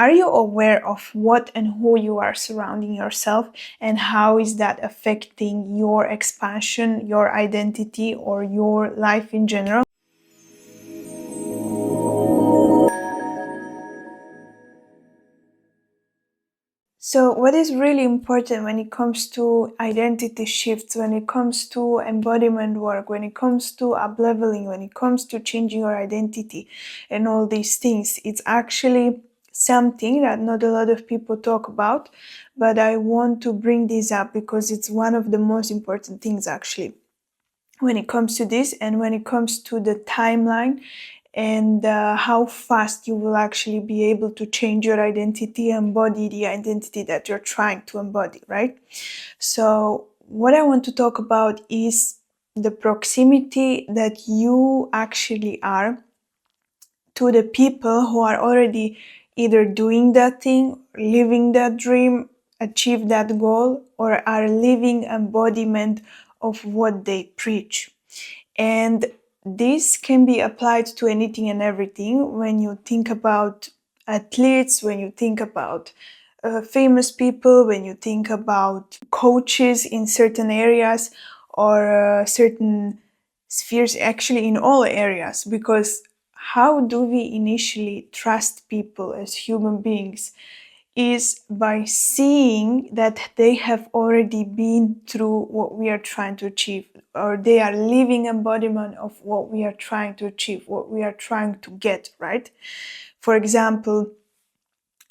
Are you aware of what and who you are surrounding yourself, and how is that affecting your expansion, your identity, or your life in general? So, what is really important when it comes to identity shifts, when it comes to embodiment work, when it comes to up-leveling, when it comes to changing your identity and all these things, it's actually something that not a lot of people talk about, but I want to bring this up because it's one of the most important things actually when it comes to this, and when it comes to the timeline, and how fast you will actually be able to change your identity, embody the identity that you're trying to embody, right? So what I want to talk about is the proximity that you actually are to the people who are already either doing that thing, living that dream, achieve that goal, or are living embodiment of what they preach. And this can be applied to anything and everything. When you think about athletes, when you think about famous people, when you think about coaches in certain areas, or certain spheres, actually in all areas, because how do we initially trust people as human beings is by seeing that they have already been through what we are trying to achieve, or they are living embodiment of what we are trying to achieve, what we are trying to get, right? For example,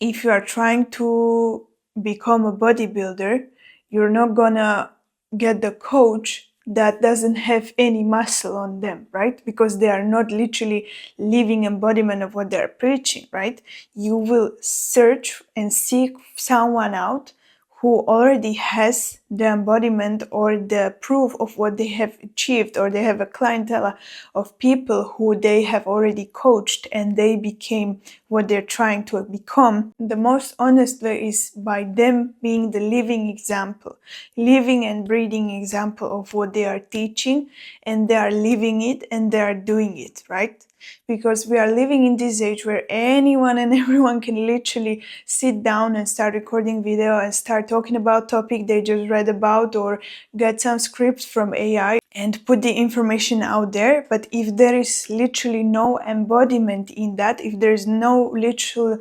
if you are trying to become a bodybuilder, you're not gonna get the coach that doesn't have any muscle on them, right? Because they are not literally living embodiment of what they're preaching, right? You will search and seek someone out who already has the embodiment or the proof of what they have achieved, or they have a clientele of people who they have already coached and they became what they're trying to become. The most honest way is by them being the living example, living and breathing example of what they are teaching, and they are living it and they are doing it, right? Because we are living in this age where anyone and everyone can literally sit down and start recording video and start talking about topic they just read about, or get some scripts from AI and put the information out there. But if there is literally no embodiment in that, if there is no literal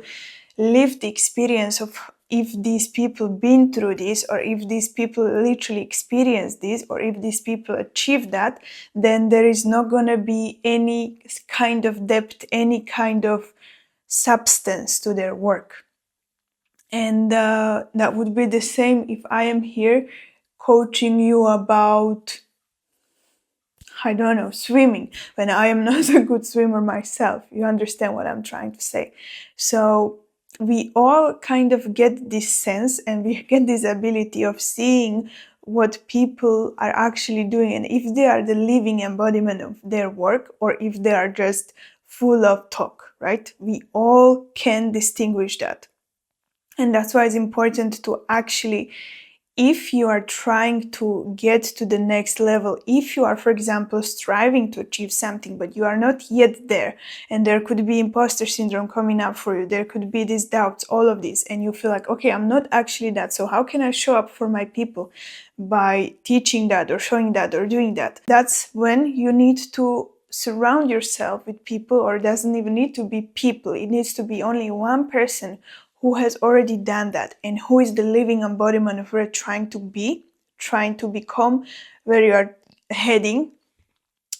lived experience of if these people been through this, or if these people literally experience this, or if these people achieve that, then there is not gonna be any kind of depth, any kind of substance to their work. And that would be the same if I am here coaching you about, I don't know, swimming, when I am not a good swimmer myself. You understand what I'm trying to say. So we all kind of get this sense, and we get this ability of seeing what people are actually doing, and if they are the living embodiment of their work, or if they are just full of talk, right? We all can distinguish that. And that's why it's important to actually, if you are trying to get to the next level, if you are, for example, striving to achieve something, but you are not yet there, and there could be imposter syndrome coming up for you, there could be these doubts, all of this, and you feel like, okay, I'm not actually that, so how can I show up for my people by teaching that, or showing that, or doing that? That's when you need to surround yourself with people, or it doesn't even need to be people, it needs to be only one person who has already done that, and who is the living embodiment of where you're trying to be, trying to become, where you are heading.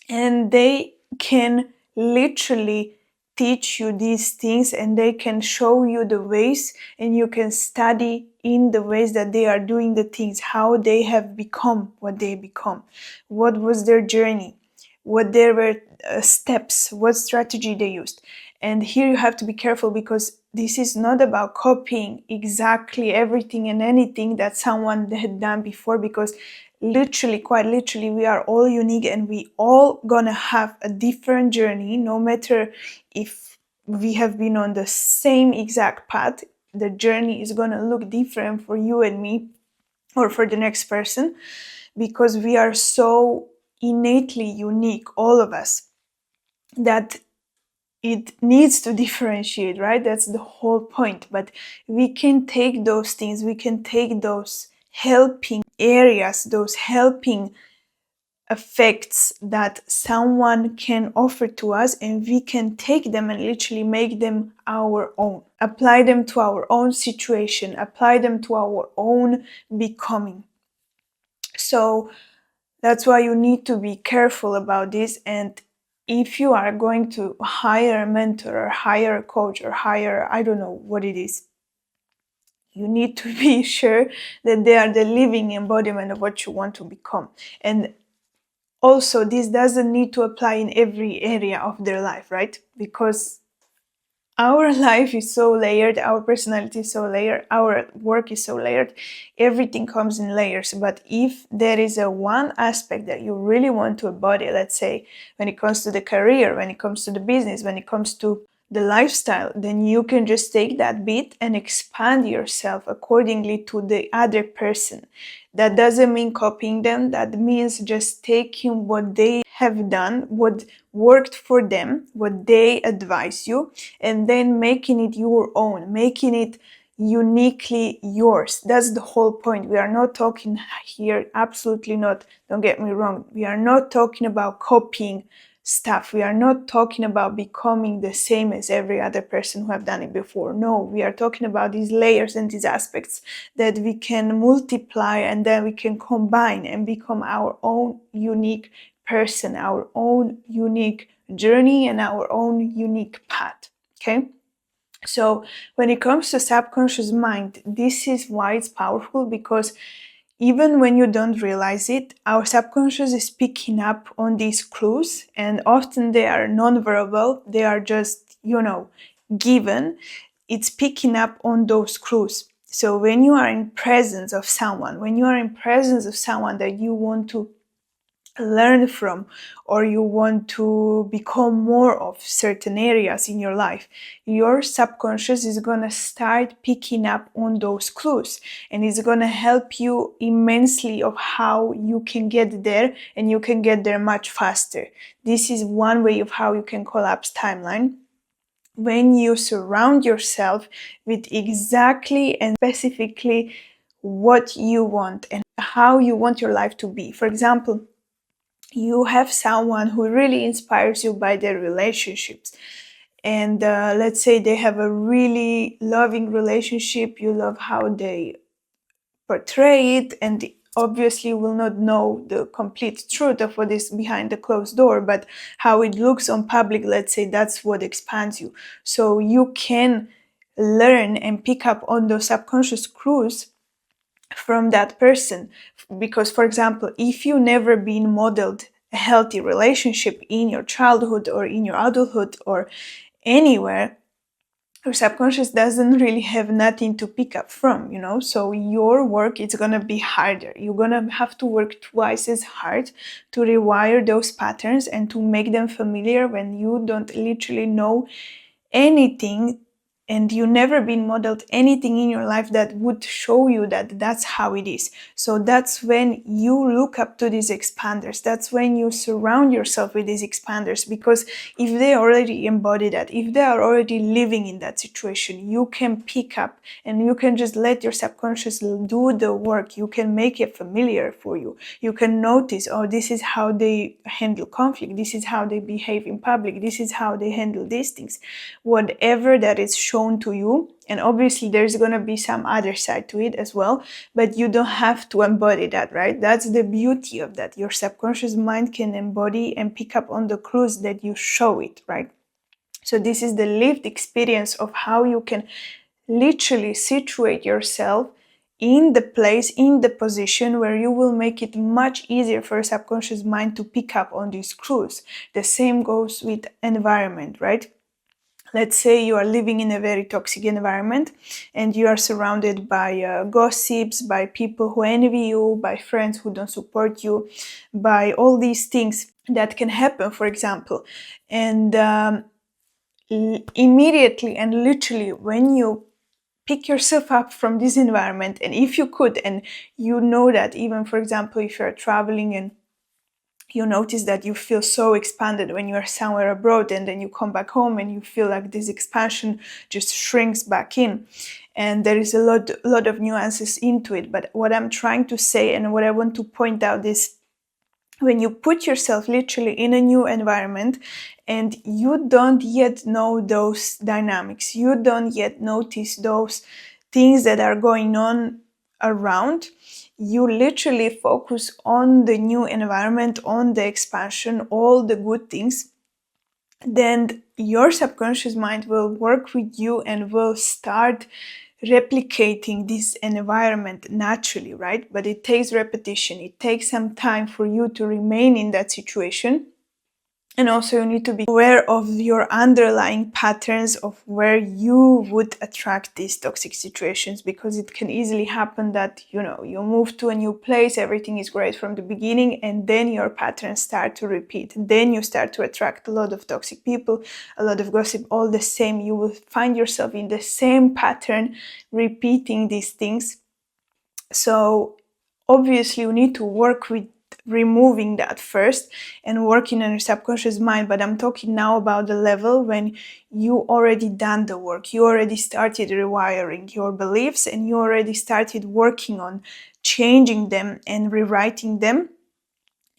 And they can literally teach you these things, and they can show you the ways, and you can study in the ways that they are doing the things, how they have become what they become, what was their journey, what there were steps, what strategy they used. And here you have to be careful, because this is not about copying exactly everything and anything that someone had done before, because literally, quite literally, we are all unique, and we all gonna have a different journey, no matter if we have been on the same exact path. The journey is gonna look different for you and me, or for the next person, because we are so innately unique, all of us, that it needs to differentiate, right? That's the whole point. But we can take those things, we can take those helping areas, those helping effects that someone can offer to us, and we can take them and literally make them our own, apply them to our own situation, apply them to our own becoming. So that's why you need to be careful about this. And if you are going to hire a mentor or hire a coach or hire, I don't know what it is, you need to be sure that they are the living embodiment of what you want to become. And also, this doesn't need to apply in every area of their life, right? Because our life is so layered, our personality is so layered, our work is so layered, everything comes in layers. But if there is a one aspect that you really want to embody, let's say when it comes to the career, when it comes to the business, when it comes to the lifestyle, then you can just take that bit and expand yourself accordingly to the other person. That doesn't mean copying them, that means just taking what they have done, what worked for them, what they advise you, and then making it your own, making it uniquely yours. That's the whole point. We are not talking here, absolutely not, don't get me wrong, we are not talking about copying stuff. We are not talking about becoming the same as every other person who have done it before. No, we are talking about these layers and these aspects that we can multiply and then we can combine and become our own unique person, our own unique journey, and our own unique path. Okay? So when it comes to subconscious mind, this is why it's powerful, because even when you don't realize it, our subconscious is picking up on these clues, and often they are non-verbal, they are just, given. It's picking up on those clues. So when you are in presence of someone, that you want to learn from, or you want to become more of certain areas in your life, your subconscious is going to start picking up on those clues, and it's going to help you immensely of how you can get there, and you can get there much faster. This is one way of how you can collapse timeline. When you surround yourself with exactly and specifically what you want and how you want your life to be. For example, you have someone who really inspires you by their relationships, and let's say they have a really loving relationship, you love how they portray it, and obviously you will not know the complete truth of what is behind the closed door, but how it looks on public, let's say, that's what expands you. So you can learn and pick up on those subconscious clues from that person. Because, for example, if you never been modeled a healthy relationship in your childhood or in your adulthood or anywhere, your subconscious doesn't really have nothing to pick up from, so your work is going to be harder. You're going to have to work twice as hard to rewire those patterns and to make them familiar when you don't literally know anything, and you never been modeled anything in your life that would show you that that's how it is. So that's when you look up to these expanders. That's when you surround yourself with these expanders, because if they already embody that, if they are already living in that situation, you can pick up and you can just let your subconscious do the work. You can make it familiar for you. You can notice, oh, this is how they handle conflict. This is how they behave in public. This is how they handle these things. Whatever that is shown to you, and obviously there's going to be some other side to it as well, but you don't have to embody that, right? That's the beauty of that. Your subconscious mind can embody and pick up on the clues that you show it, right? So this is the lived experience of how you can literally situate yourself in the place, in the position where you will make it much easier for your subconscious mind to pick up on these clues. The same goes with environment, right? Let's say you are living in a very toxic environment and you are surrounded by gossips, by people who envy you, by friends who don't support you, by all these things that can happen, for example. And immediately and literally when you pick yourself up from this environment, and if you could, and you know that even, for example, if you're traveling and You notice that you feel so expanded when you're somewhere abroad, and then you come back home and you feel like this expansion just shrinks back in. And there is a lot of nuances into it. But what I'm trying to say and what I want to point out is, when you put yourself literally in a new environment and you don't yet know those dynamics, you don't yet notice those things that are going on around, you literally focus on the new environment, on the expansion, all the good things, then your subconscious mind will work with you and will start replicating this environment naturally, right? But it takes repetition. It takes some time for you to remain in that situation. And also you need to be aware of your underlying patterns of where you would attract these toxic situations, because it can easily happen that, you move to a new place, everything is great from the beginning, and then your patterns start to repeat. Then you start to attract a lot of toxic people, a lot of gossip, all the same. You will find yourself in the same pattern, repeating these things. So obviously you need to work with removing that first and working on your subconscious mind. But I'm talking now about the level when you already done the work, you already started rewiring your beliefs, and you already started working on changing them and rewriting them.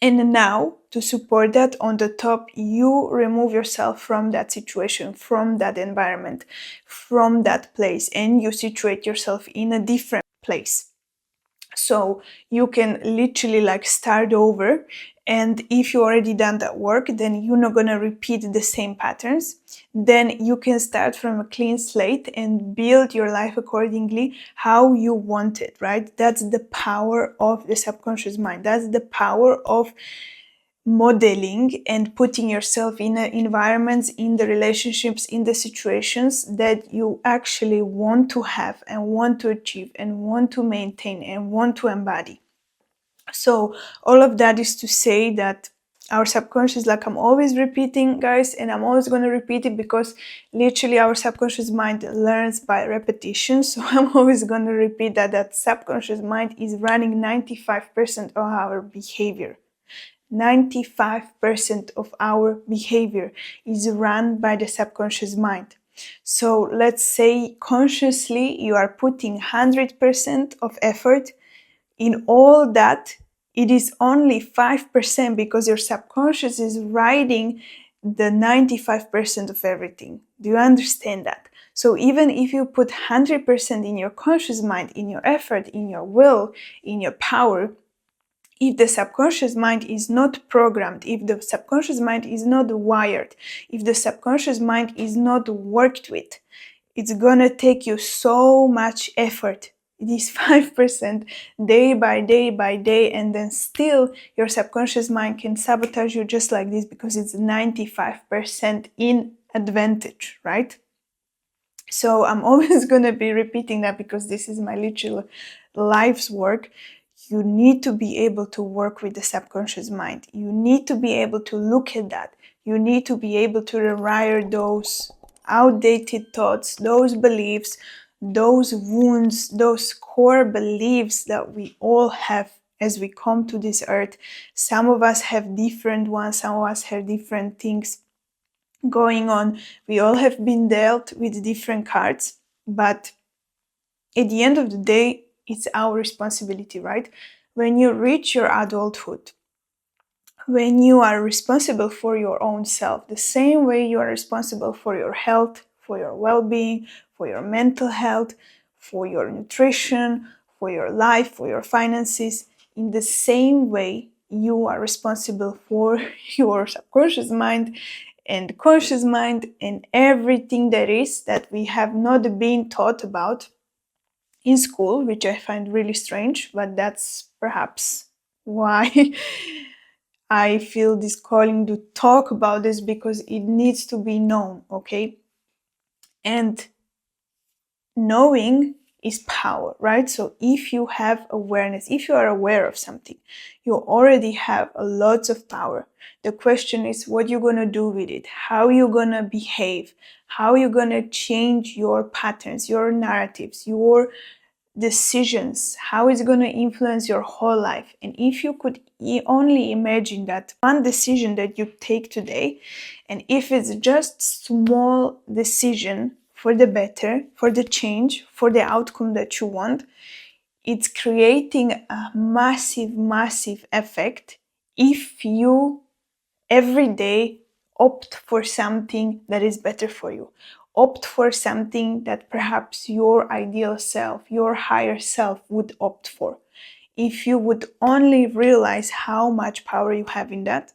And now, to support that, on the top, you remove yourself from that situation, from that environment, from that place, and you situate yourself in a different place. So you can literally start over. And if you already done that work, then you're not gonna repeat the same patterns. Then you can start from a clean slate and build your life accordingly how you want it, right? That's the power of the subconscious mind. That's the power of modeling and putting yourself in the environments, in the relationships, in the situations that you actually want to have and want to achieve and want to maintain and want to embody. So all of that is to say that our subconscious, like I'm always repeating, guys, and I'm always going to repeat it because literally our subconscious mind learns by repetition. So I'm always going to repeat that subconscious mind is running 95% of our behavior. 95% of our behavior is run by the subconscious mind. So let's say consciously you are putting 100% of effort in all that. It is only 5% because your subconscious is writing the 95% of everything. Do you understand that? So even if you put 100% in your conscious mind, in your effort, in your will, in your power, if the subconscious mind is not programmed, if the subconscious mind is not wired, if the subconscious mind is not worked with, it's gonna take you so much effort. It is 5% day by day by day, and then still your subconscious mind can sabotage you just like this because it's 95% in advantage, right? So I'm always gonna be repeating that because this is my literal life's work. You need to be able to work with the subconscious mind. You need to be able to look at that. You need to be able to rewire those outdated thoughts, those beliefs, those wounds, those core beliefs that we all have as we come to this earth. Some of us have different ones, some of us have different things going on. We all have been dealt with different cards, but at the end of the day, it's our responsibility, right? When you reach your adulthood, when you are responsible for your own self, the same way you are responsible for your health, for your well-being, for your mental health, for your nutrition, for your life, for your finances, in the same way you are responsible for your subconscious mind and conscious mind and everything that is that we have not been taught about in school, which I find really strange, but that's perhaps why I feel this calling to talk about this, because it needs to be known, okay? And knowing is power, right? So if you have awareness, if you are aware of something, you already have a lot of power. The question is what you're gonna do with it, how you're gonna behave, how you're gonna change your patterns, your narratives, your decisions, how it's going to influence your whole life. And if you could only imagine that one decision that you take today, and if it's just small decision for the better, for the change, for the outcome that you want, it's creating a massive effect if you every day opt for something that is better for you. Opt for something that perhaps your ideal self, your higher self would opt for. If you would only realize how much power you have in that,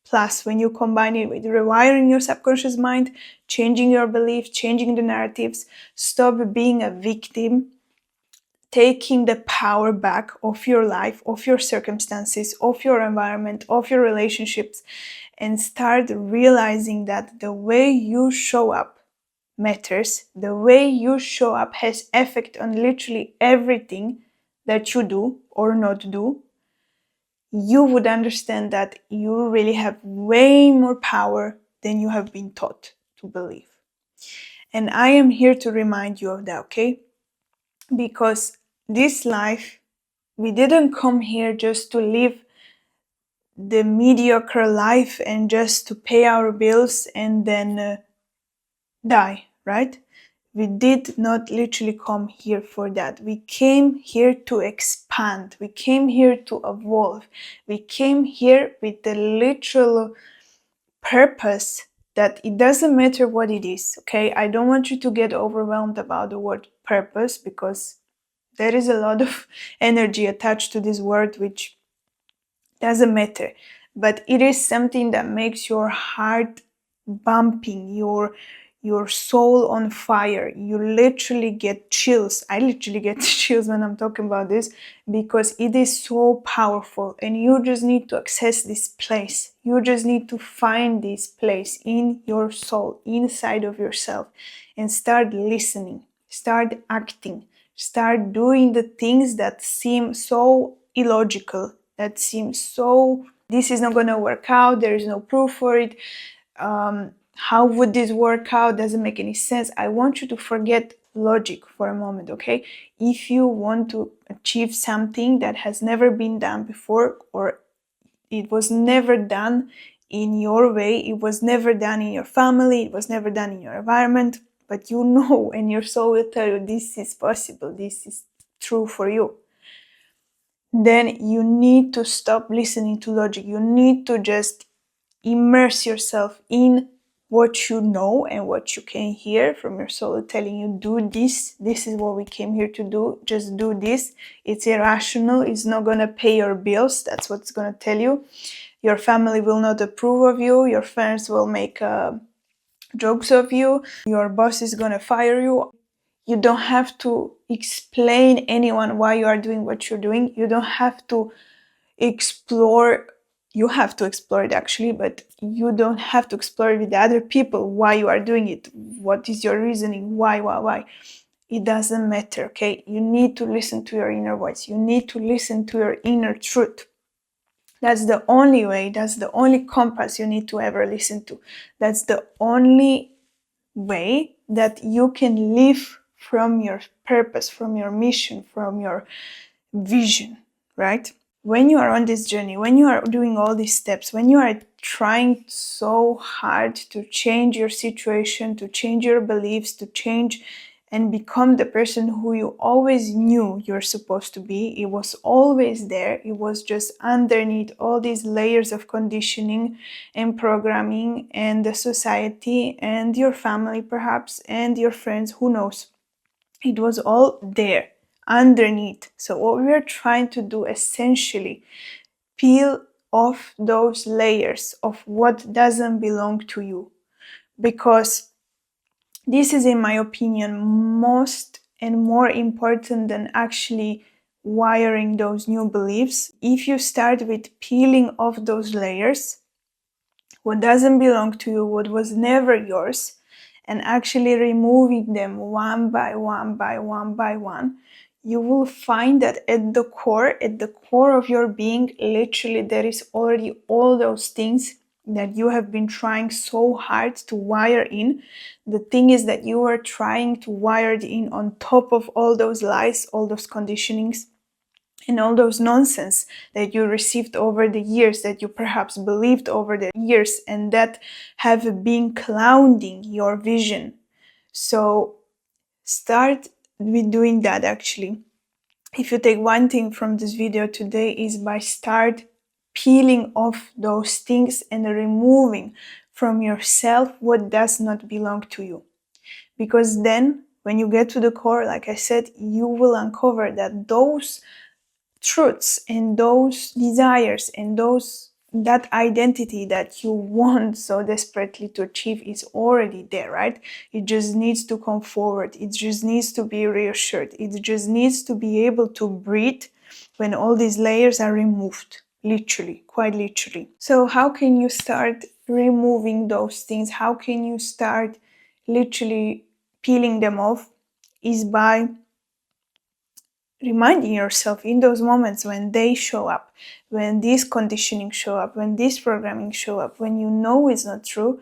plus when you combine it with rewiring your subconscious mind, changing your beliefs, changing the narratives, stop being a victim, taking the power back of your life, of your circumstances, of your environment, of your relationships, and start realizing that the way you show up matters. The way you show up has effect on literally everything that you do or not do. You would understand that you really have way more power than you have been taught to believe. And I am here to remind you of that, okay? Because this life, we didn't come here just to live the mediocre life and just to pay our bills and then die, right? We did not literally come here for that. We came here to expand. We came here to evolve. We came here with the literal purpose that it doesn't matter what it is, okay? I don't want you to get overwhelmed about the word purpose, because there is a lot of energy attached to this word, which doesn't matter. But it is something that makes your heart bumping, your soul on fire. You literally get chills. I literally get chills when I'm talking about this, because it is so powerful, and you just need to access this place. You just need to find this place in your soul, inside of yourself, and start listening, start acting, start doing the things that seem so illogical, that seem so, this is not going to work out, there is no proof for it. How would this work out? Doesn't make any sense. I want you to forget logic for a moment, okay? If you want to achieve something that has never been done before, or it was never done in your way, it was never done in your family, it was never done in your environment, but you know, and your soul will tell you this is possible, this is true for you, then you need to stop listening to logic. You need to just immerse yourself in what you know and what you can hear from your soul telling you, do this, this is what we came here to do, just do this. It's irrational, it's not going to pay your bills, that's what it's going to tell you. Your family will not approve of you, your friends will make jokes of you, your boss is going to fire you. You don't have to explain anyone why you are doing what you're doing. You don't have to explore, you have to explore it actually, but you don't have to explore it with other people why you are doing it. What is your reasoning? Why? It doesn't matter, okay? You need to listen to your inner voice. You need to listen to your inner truth. That's the only way, that's the only compass you need to ever listen to. That's the only way that you can live from your purpose, from your mission, from your vision, right? When you are on this journey, when you are doing all these steps, when you are trying so hard to change your situation, to change your beliefs, to change and become the person who you always knew you're supposed to be, it was always there, it was just underneath all these layers of conditioning and programming and the society and your family perhaps and your friends, who knows. It was all there underneath. So what we are trying to do essentially, peel off those layers of what doesn't belong to you, because this is, in my opinion, most and more important than actually wiring those new beliefs. If you start with peeling off those layers, what doesn't belong to you, what was never yours, and actually removing them one by one, you will find that at the core of your being, literally there is already all those things that you have been trying so hard to wire in. The thing is that you are trying to wire it in on top of all those lies, all those conditionings, and all those nonsense that you received over the years, that you perhaps believed over the years, and that have been clouding your vision. So start with doing that. Actually, if you take one thing from this video today, is by start peeling off those things and removing from yourself what does not belong to you. Because then when you get to the core, like I said, you will uncover that those truths and those desires and that identity that you want so desperately to achieve is already there, right? It just needs to come forward. It just needs to be reassured. It just needs to be able to breathe when all these layers are removed, literally, quite literally. So how can you start removing those things? How can you start literally peeling them off? Is by reminding yourself in those moments when they show up, when this conditioning show up, when this programming show up, when you know it's not true,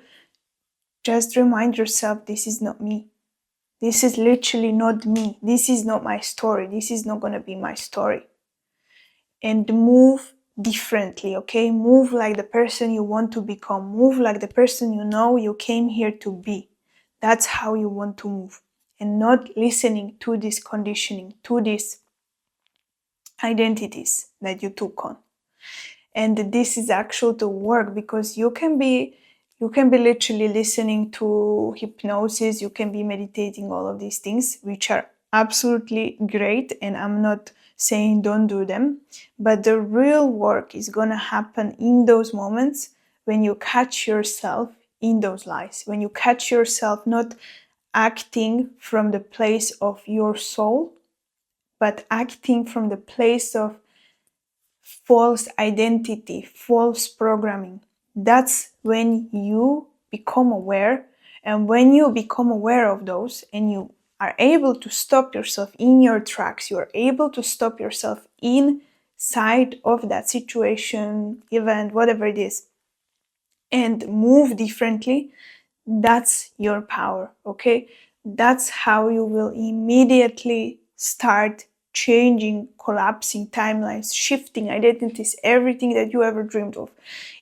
just remind yourself, this is not me. This is literally not me. This is not my story. This is not going to be my story. And move differently, okay? Move like the person you want to become. Move like the person you know you came here to be. That's how you want to move. And not listening to this conditioning, to these identities that you took on. And this is actual to work, because you can be literally listening to hypnosis, you can be meditating, all of these things, which are absolutely great, and I'm not saying don't do them, but the real work is gonna happen in those moments when you catch yourself in those lies, when you catch yourself not acting from the place of your soul, but acting from the place of false identity, false programming. That's when you become aware. And when you become aware of those and you are able to stop yourself in your tracks, you are able to stop yourself inside of that situation, event, whatever it is, and move differently, that's your power, okay? That's how you will immediately start changing, collapsing timelines, shifting identities, everything that you ever dreamed of.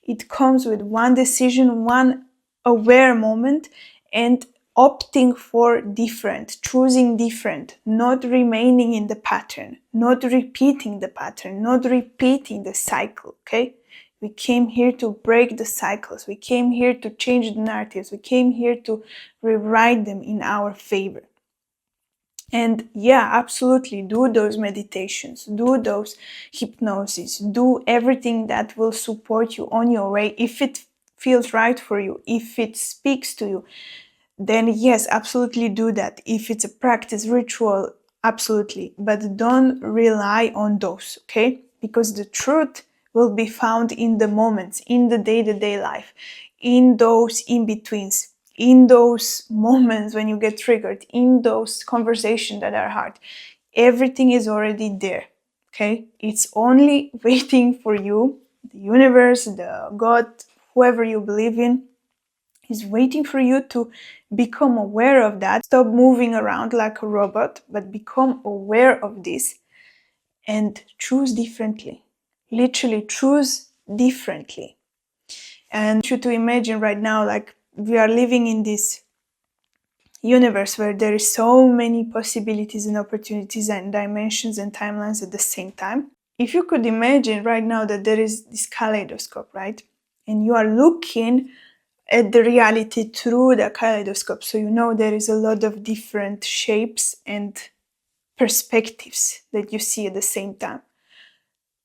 It comes with one decision, one aware moment, and opting for different, choosing different, not remaining in the pattern, not repeating the pattern, not repeating the cycle, okay? We came here to break the cycles. We came here to change the narratives. We came here to rewrite them in our favor. And yeah, absolutely, do those meditations, do those hypnosis, do everything that will support you on your way. If it feels right for you, if it speaks to you, then yes, absolutely do that. If it's a practice, ritual, absolutely. But don't rely on those, okay? Because the truth will be found in the moments, in the day-to-day life, in those in-betweens, in those moments when you get triggered, in those conversations that are hard. Everything is already there, okay? It's only waiting for you, the universe, the God, whoever you believe in, is waiting for you to become aware of that. Stop moving around like a robot, but become aware of this and choose differently. Literally choose differently. And I want you to imagine right now, like we are living in this universe where there is so many possibilities and opportunities and dimensions and timelines at the same time. If you could imagine right now that there is this kaleidoscope, right? And you are looking at the reality through the kaleidoscope. So you know there is a lot of different shapes and perspectives that you see at the same time.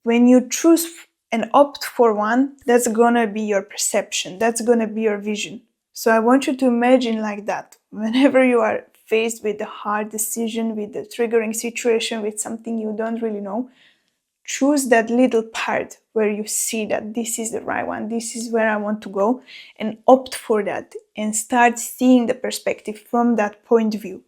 When you choose and opt for one, that's gonna be your perception. That's gonna be your vision. So I want you to imagine like that. Whenever you are faced with a hard decision, with a triggering situation, with something you don't really know, choose that little part where you see that this is the right one, this is where I want to go, and opt for that and start seeing the perspective from that point of view.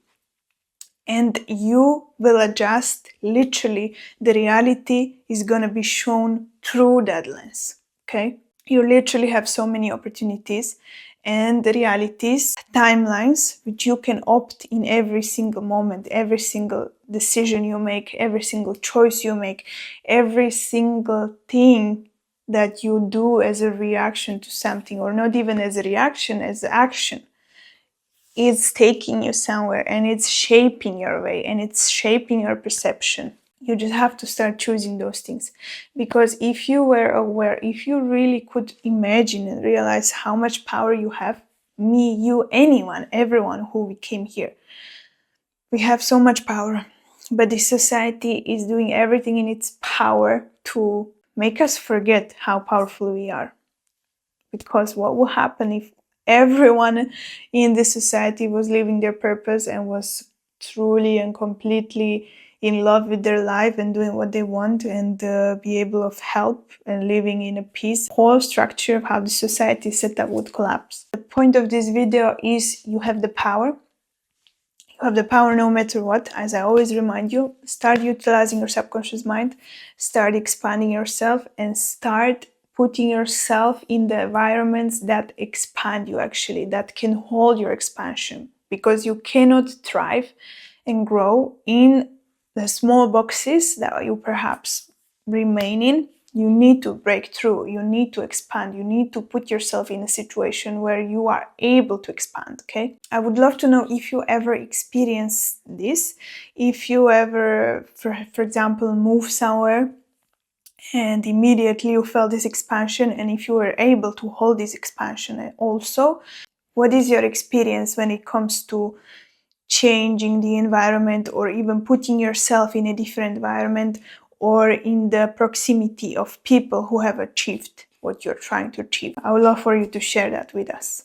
And you will adjust, literally, the reality is going to be shown through that lens, okay? You literally have so many opportunities and realities, timelines, which you can opt in every single moment, every single decision you make, every single choice you make, every single thing that you do as a reaction to something, or not even as a reaction, as action. It's taking you somewhere and it's shaping your way and it's shaping your perception. You just have to start choosing those things, because if you were aware, if you really could imagine and realize how much power you have, me, you, anyone, everyone who came here, we have so much power, but this society is doing everything in its power to make us forget how powerful we are. Because what will happen if everyone in this society was living their purpose and was truly and completely in love with their life and doing what they want, and be able of help and living in a peace, whole structure of how the society is set up would collapse. The point of this video is you have the power. You have the power no matter what. As I always remind you, start utilizing your subconscious mind, start expanding yourself, and start putting yourself in the environments that expand you, actually, that can hold your expansion. Because you cannot thrive and grow in the small boxes that you perhaps remain in. You need to break through, you need to expand, you need to put yourself in a situation where you are able to expand, okay? I would love to know if you ever experienced this, if you ever, for example, move somewhere and immediately you felt this expansion, and if you were able to hold this expansion. And also, what is your experience when it comes to changing the environment, or even putting yourself in a different environment, or in the proximity of people who have achieved what you're trying to achieve? I would love for you to share that with us.